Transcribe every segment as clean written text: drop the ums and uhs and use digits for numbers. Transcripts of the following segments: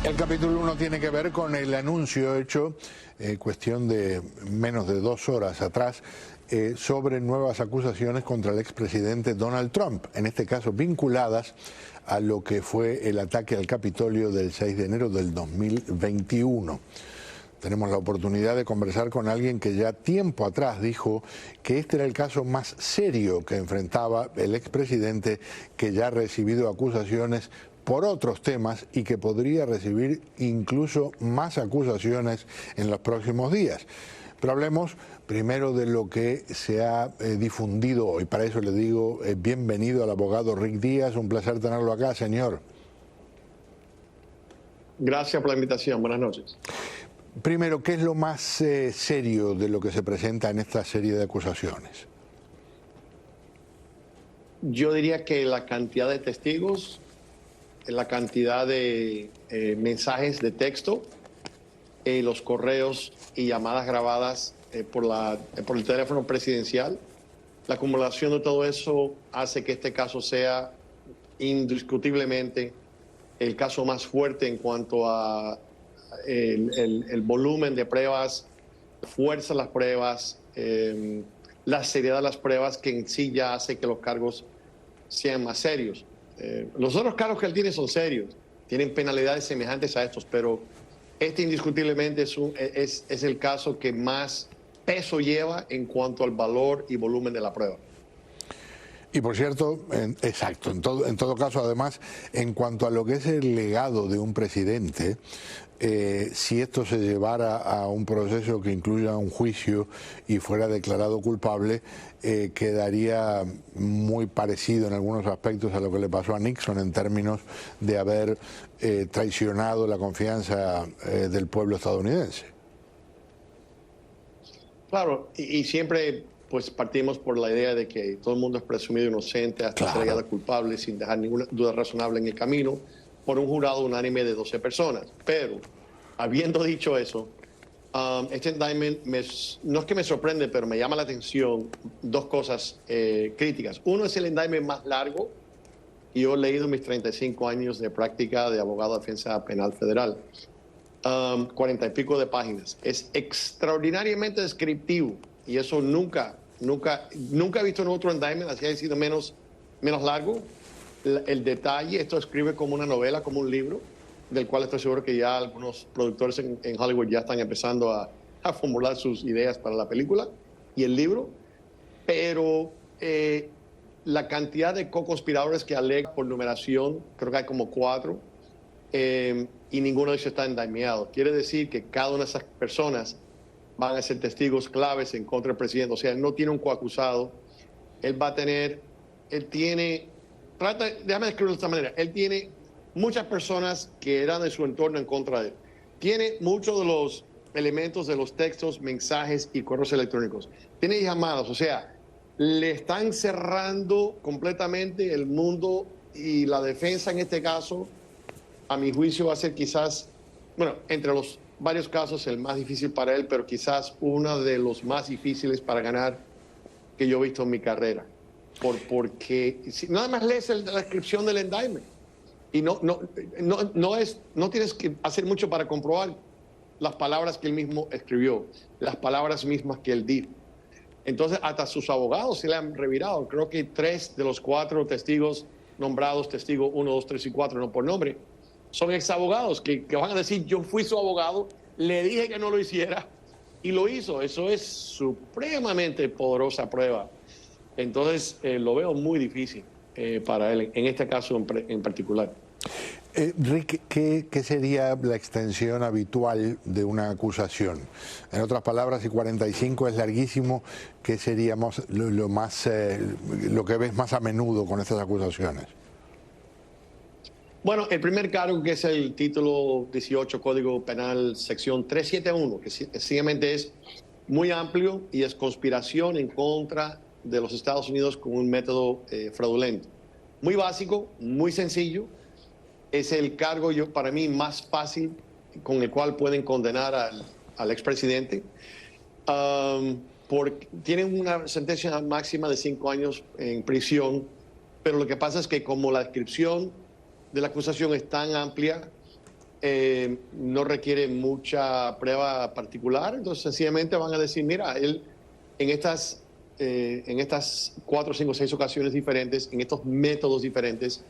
El capítulo 1 tiene que ver con el anuncio hecho, cuestión de menos de 2 horas atrás, sobre nuevas acusaciones contra el expresidente Donald Trump, en este caso vinculadas a lo que fue el ataque al Capitolio del 6 de enero del 2021. Tenemos la oportunidad de conversar con alguien que ya tiempo atrás dijo que este era el caso más serio que enfrentaba el expresidente, que ya ha recibido acusaciones por otros temas y que podría recibir incluso más acusaciones en los próximos días. Pero hablemos primero de lo que se ha difundido hoy. Para eso le digo bienvenido al abogado Rick Díaz. Un placer tenerlo acá, señor. Gracias por la invitación. Buenas noches. Primero, ¿qué es lo más serio de lo que se presenta en esta serie de acusaciones? Yo diría que la cantidad de testigos, la cantidad de mensajes de texto, los correos y llamadas grabadas por el teléfono presidencial, la acumulación de todo eso hace que este caso sea indiscutiblemente el caso más fuerte en cuanto a el volumen de pruebas, la fuerza de las pruebas, la seriedad de las pruebas, que en sí ya hace que los cargos sean más serios. Los otros cargos que él tiene son serios, tienen penalidades semejantes a estos, pero este indiscutiblemente es el caso que más peso lleva en cuanto al valor y volumen de la prueba. Y por cierto, exacto, en todo caso, además, en cuanto a lo que es el legado de un presidente, si esto se llevara a un proceso que incluya un juicio y fuera declarado culpable, quedaría muy parecido en algunos aspectos a lo que le pasó a Nixon en términos de haber traicionado la confianza del pueblo estadounidense. Claro, y siempre pues partimos por la idea de que todo el mundo es presumido inocente hasta ser hallado culpable sin dejar ninguna duda razonable en el camino por un jurado unánime de 12 personas. Pero, habiendo dicho eso, este indictment no es que me sorprende, pero me llama la atención dos cosas críticas. Uno es el indictment más largo y yo he leído mis 35 años de práctica de abogado de defensa penal federal. 40 y pico de páginas. Es extraordinariamente descriptivo y eso nunca he visto en otro indictment, así ha sido menos largo. El detalle, esto escribe como una novela, como un libro, del cual estoy seguro que ya algunos productores en Hollywood ya están empezando a formular sus ideas para la película y el libro. Pero la cantidad de co-conspiradores que alega por numeración, creo que hay como 4, y ninguno de ellos está indictado. Quiere decir que cada una de esas personas van a ser testigos claves en contra del presidente. O sea, él no tiene un coacusado. Déjame describirlo de esta manera. Él tiene muchas personas que eran de su entorno en contra de él. Tiene muchos de los elementos de los textos, mensajes y correos electrónicos. Tiene llamadas, o sea, le están cerrando completamente el mundo y la defensa en este caso, a mi juicio, va a ser quizás, entre los varios casos el más difícil para él, pero quizás uno de los más difíciles para ganar que yo he visto en mi carrera. Porque nada más lees la descripción del indictment y no tienes que hacer mucho para comprobar las palabras que él mismo escribió, las palabras mismas que él dijo. Entonces, hasta sus abogados se le han revirado. Creo que 3 de los 4 testigos nombrados, testigo 1, 2, 3 y 4, no por nombre, son exabogados que van a decir: yo fui su abogado, le dije que no lo hiciera y lo hizo. Eso es supremamente poderosa prueba. Entonces, lo veo muy difícil para él, en este caso en particular. Rick, ¿qué sería la extensión habitual de una acusación? En otras palabras, si 45 es larguísimo, ¿qué sería lo que ves más a menudo con estas acusaciones? Bueno, el primer cargo, que es el título 18, Código Penal, sección 371, que sencillamente es muy amplio y es conspiración en contra de los Estados Unidos con un método fraudulento. Muy básico, muy sencillo. Es el cargo, para mí, más fácil con el cual pueden condenar al expresidente. Tienen una sentencia máxima de 5 años en prisión, pero lo que pasa es que como la descripción de la acusación es tan amplia, no requiere mucha prueba particular, entonces sencillamente van a decir, mira, él en estas 4, 5, 6 ocasiones diferentes, en estos métodos diferentes,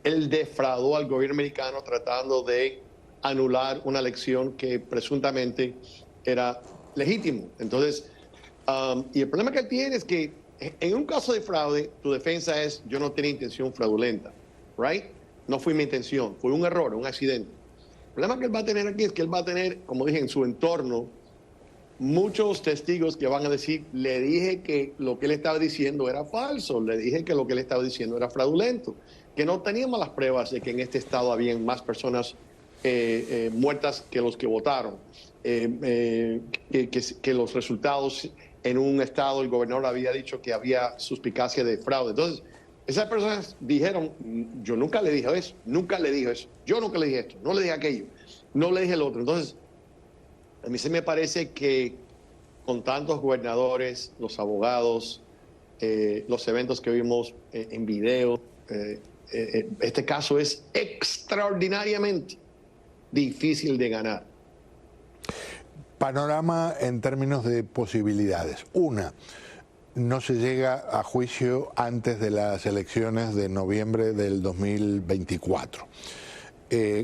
él defraudó al gobierno americano tratando de anular una elección que presuntamente era legítimo. Entonces, y el problema que él tiene es que en un caso de fraude, tu defensa es, yo no tenía intención fraudulenta, right? No fue mi intención, fue un error, un accidente. El problema que él va a tener aquí es que él va a tener, como dije, en su entorno, muchos testigos que van a decir, le dije que lo que él estaba diciendo era falso, le dije que lo que él estaba diciendo era fraudulento, que no teníamos las pruebas de que en este estado habían más personas muertas que los que votaron, que los resultados en un estado, el gobernador había dicho que había suspicacia de fraude. Entonces, esas personas dijeron, yo nunca le dije eso, nunca le dije eso, yo nunca le dije esto, no le dije aquello, no le dije el otro. Entonces, a mí se me parece que con tantos gobernadores, los abogados, los eventos que vimos en video, este caso es extraordinariamente difícil de ganar. Panorama en términos de posibilidades. Una, no se llega a juicio antes de las elecciones de noviembre del 2024.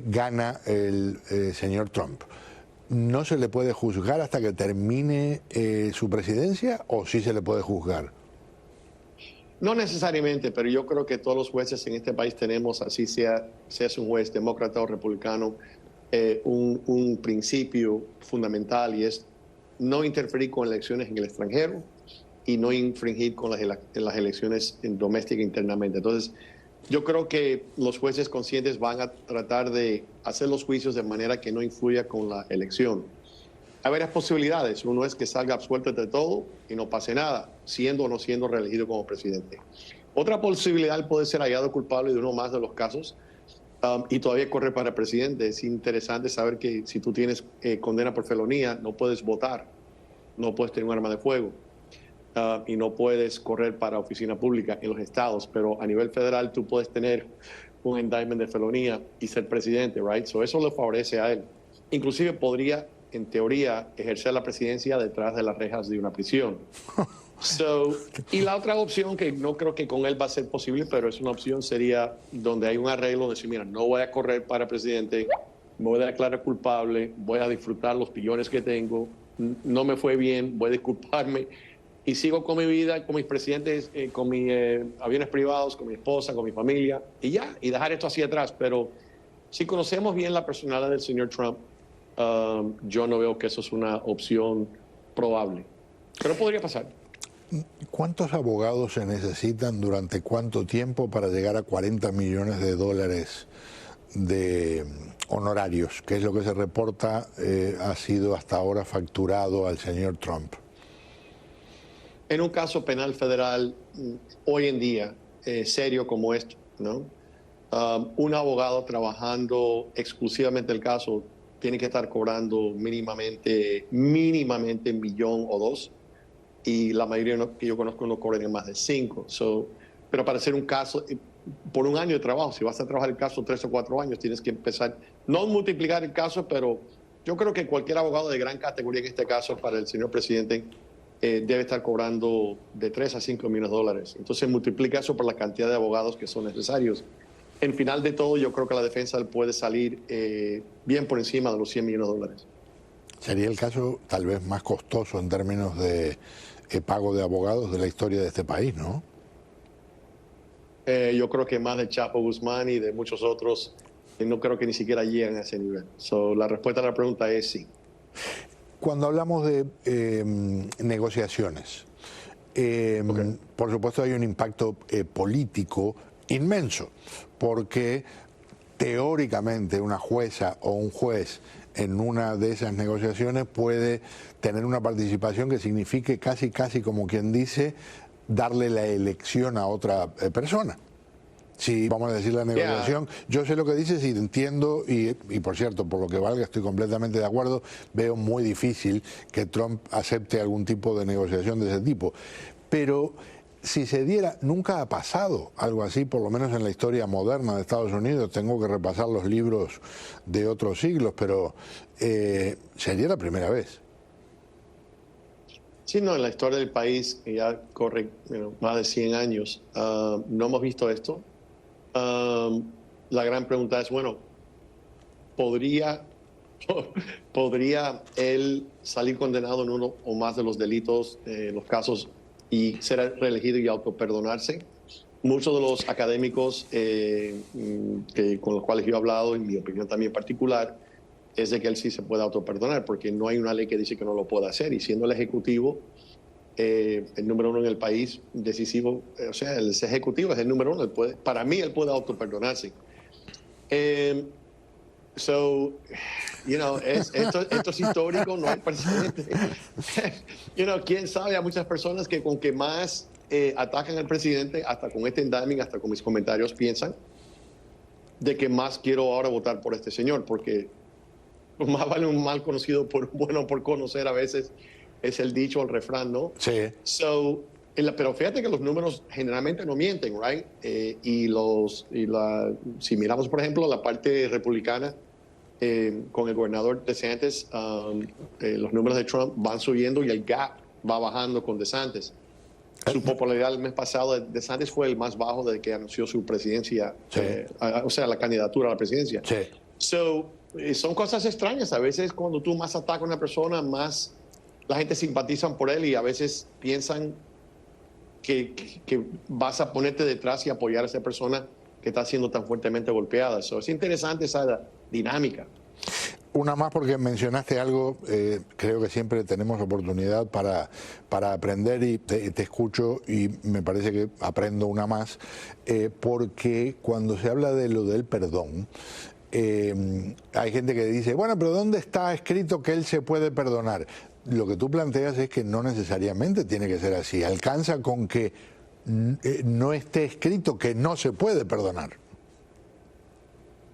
Gana el señor Trump. ¿No se le puede juzgar hasta que termine su presidencia o sí se le puede juzgar? No necesariamente, pero yo creo que todos los jueces en este país tenemos, así seas un juez demócrata o republicano, un principio fundamental, y es no interferir con elecciones en el extranjero y no infringir con las elecciones domésticas internamente. Entonces, yo creo que los jueces conscientes van a tratar de hacer los juicios de manera que no influya con la elección. Hay varias posibilidades. Uno es que salga absuelto de todo y no pase nada, siendo o no siendo reelegido como presidente. Otra posibilidad puede ser hallado culpable de uno más de los casos y todavía corre para presidente. Es interesante saber que si tú tienes condena por felonía, no puedes votar, no puedes tener un arma de fuego. Y no puedes correr para oficina pública en los estados, pero a nivel federal tú puedes tener un indictment de felonía y ser presidente, right? So eso le favorece a él. Inclusive podría, en teoría, ejercer la presidencia detrás de las rejas de una prisión. Y la otra opción, que no creo que con él va a ser posible, pero es una opción, sería donde hay un arreglo de decir, mira, no voy a correr para presidente, me voy a declarar culpable, voy a disfrutar los billones que tengo, no me fue bien, voy a disculparme y sigo con mi vida, con mis presidentes, con mis aviones privados, con mi esposa, con mi familia, y ya, y dejar esto así atrás. Pero si conocemos bien la personalidad del señor Trump, yo no veo que eso es una opción probable. Pero podría pasar. ¿Cuántos abogados se necesitan durante cuánto tiempo para llegar a 40 millones de dólares de honorarios, que es lo que se reporta ha sido hasta ahora facturado al señor Trump? En un caso penal federal, hoy en día, serio como esto, ¿no? Un abogado trabajando exclusivamente el caso tiene que estar cobrando mínimamente $1 millón o $2 millones, y la mayoría que yo conozco no cobran más de 5. Pero para hacer un caso, por un año de trabajo, si vas a trabajar el caso 3 o 4 años, tienes que empezar, no multiplicar el caso, pero yo creo que cualquier abogado de gran categoría, en este caso para el señor presidente, debe estar cobrando de 3 a 5 millones de dólares. Entonces multiplica eso por la cantidad de abogados que son necesarios. En final de todo, yo creo que la defensa puede salir bien por encima de los 100 millones de dólares. Sería el caso tal vez más costoso en términos de pago de abogados de la historia de este país, ¿no? Yo creo que más de Chapo Guzmán y de muchos otros, no creo que ni siquiera lleguen a ese nivel. La respuesta a la pregunta es sí. Cuando hablamos de negociaciones, por supuesto hay un impacto político inmenso, porque teóricamente una jueza o un juez en una de esas negociaciones puede tener una participación que signifique casi como quien dice darle la elección a otra persona. Si vamos a decir la negociación, yo sé lo que dices y entiendo, y por cierto, por lo que valga, estoy completamente de acuerdo, veo muy difícil que Trump acepte algún tipo de negociación de ese tipo. Pero si se diera, nunca ha pasado algo así, por lo menos en la historia moderna de Estados Unidos. Tengo que repasar los libros de otros siglos, pero sería la primera vez. Sí, no, en la historia del país, que ya corre más de 100 años, no hemos visto esto. La gran pregunta es, bueno, ¿podría él salir condenado en uno o más de los delitos, los casos, y ser reelegido y autoperdonarse? Muchos de los académicos con los cuales yo he hablado, en mi opinión también particular, es de que él sí se puede autoperdonar, porque no hay una ley que dice que no lo pueda hacer. Y siendo el ejecutivo, el número 1 en el país, decisivo, o sea, el ejecutivo es el número 1. Para mí, él puede autoperdonarse. Esto es histórico, no hay precedente. Quién sabe, hay muchas personas que con que más atacan al presidente, hasta con este indictment, hasta con mis comentarios, piensan de que más quiero ahora votar por este señor, porque más vale un mal conocido por un bueno por conocer, a veces es el dicho, el refrán, ¿no? Sí. Pero fíjate que los números generalmente no mienten, ¿right? Si miramos, por ejemplo, la parte republicana, con el gobernador DeSantis, los números de Trump van subiendo y el gap va bajando con DeSantis. Su popularidad el mes pasado de DeSantis fue el más bajo desde que anunció su presidencia, sí. O sea, la candidatura a la presidencia. Sí. Son cosas extrañas. A veces cuando tú más atacas a una persona, más la gente simpatiza por él, y a veces piensan que vas a ponerte detrás y apoyar a esa persona que está siendo tan fuertemente golpeada. Es interesante esa dinámica. Una más, porque mencionaste algo, creo que siempre tenemos oportunidad para aprender, y te escucho y me parece que aprendo una más, porque cuando se habla de lo del perdón, hay gente que dice, bueno, pero ¿dónde está escrito que él se puede perdonar? Lo que tú planteas es que no necesariamente tiene que ser así. Alcanza con que no esté escrito que no se puede perdonar.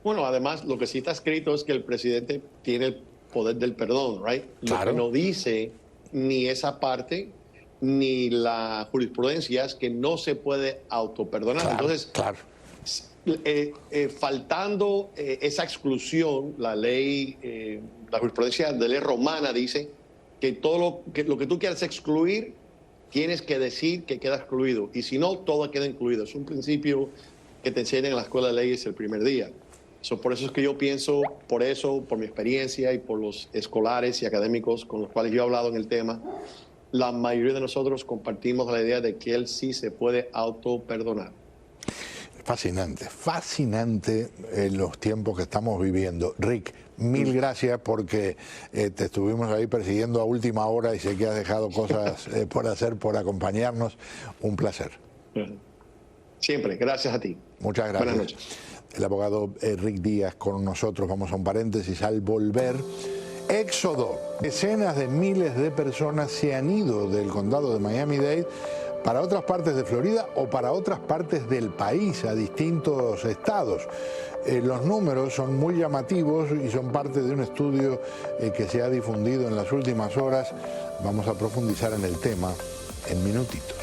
Bueno, además, lo que sí está escrito es que el presidente tiene el poder del perdón, ¿right? Claro. Lo que no dice ni esa parte ni la jurisprudencia es que no se puede autoperdonar. Claro, entonces, claro. Faltando esa exclusión, la ley, la jurisprudencia de ley romana dice que todo lo que tú quieras excluir, tienes que decir que queda excluido. Y si no, todo queda incluido. Es un principio que te enseñan en la escuela de leyes el primer día. Por eso es que yo pienso, por mi experiencia y por los escolares y académicos con los cuales yo he hablado en el tema, la mayoría de nosotros compartimos la idea de que él sí se puede autoperdonar. Fascinante, fascinante los tiempos que estamos viviendo. Rick, mil gracias, porque te estuvimos ahí persiguiendo a última hora y sé que has dejado cosas por hacer, por acompañarnos. Un placer. Siempre, gracias a ti. Muchas gracias. Buenas noches. El abogado Rick Díaz con nosotros. Vamos a un paréntesis. Al volver, éxodo. Decenas de miles de personas se han ido del condado de Miami-Dade para otras partes de Florida o para otras partes del país, a distintos estados. Los números son muy llamativos y son parte de un estudio que se ha difundido en las últimas horas. Vamos a profundizar en el tema en minutitos.